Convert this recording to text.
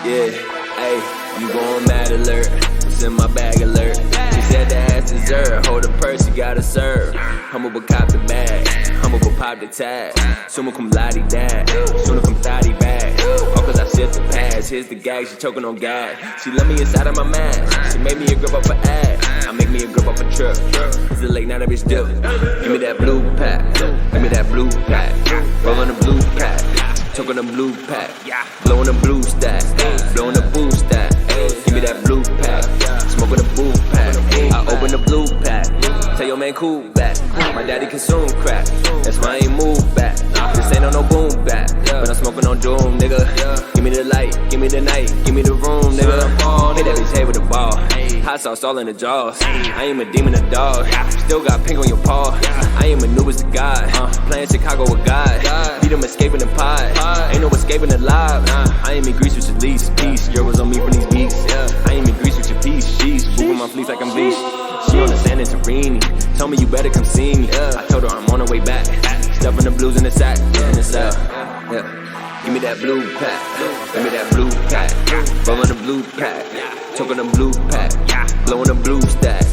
Yeah, ayy, you gon' mad alert. What's in my bag alert? She said the ass dessert. Hold the purse, you gotta serve. Humble but cop the bag. Humble but pop the tag. Summa cum lottie dad. Sooner come thotty bag. All cause I shift the pass. Here's the gag, she choking on gas. She love me inside of my mask. She made me a grip off her ass. I make me a grip off a truck. It's a late night, bitch dip. Give me that blue pack. Give me that blue pack. Roll on the blue pack. Choke on the blue pack. Blow on the blue stack. Blow on the blue stack. Give me that blue pack. Smoke on the blue pack. I open the blue pack. Tell your man cool back. My daddy consume crack. That's why I ain't move back. This ain't on no boom back. But I'm smoking on doom, nigga. Give me the light, give me the night, give me the room, nigga. Hit that bitch head with a ball. Hot sauce all in the jaws. I am a demon, a dog. Still got pink on your paw. I am a new as a god. Playing Chicago with God. Beat him escaping the pod. Ain't no escaping alive. I am in Greece with your lease. Peace. Euros on me for these beats. I am in Greece with your piece. Sheesh. Moving my fleece like I'm beast. She on the sand in Torini. Told me you better come see me. I told her I'm on her way back. Stuffing the blues in the sack. Give me that blue pack. Give me that blue pack. Roll on the blue pack. Choke on the blue pack. Blow on the blue stack.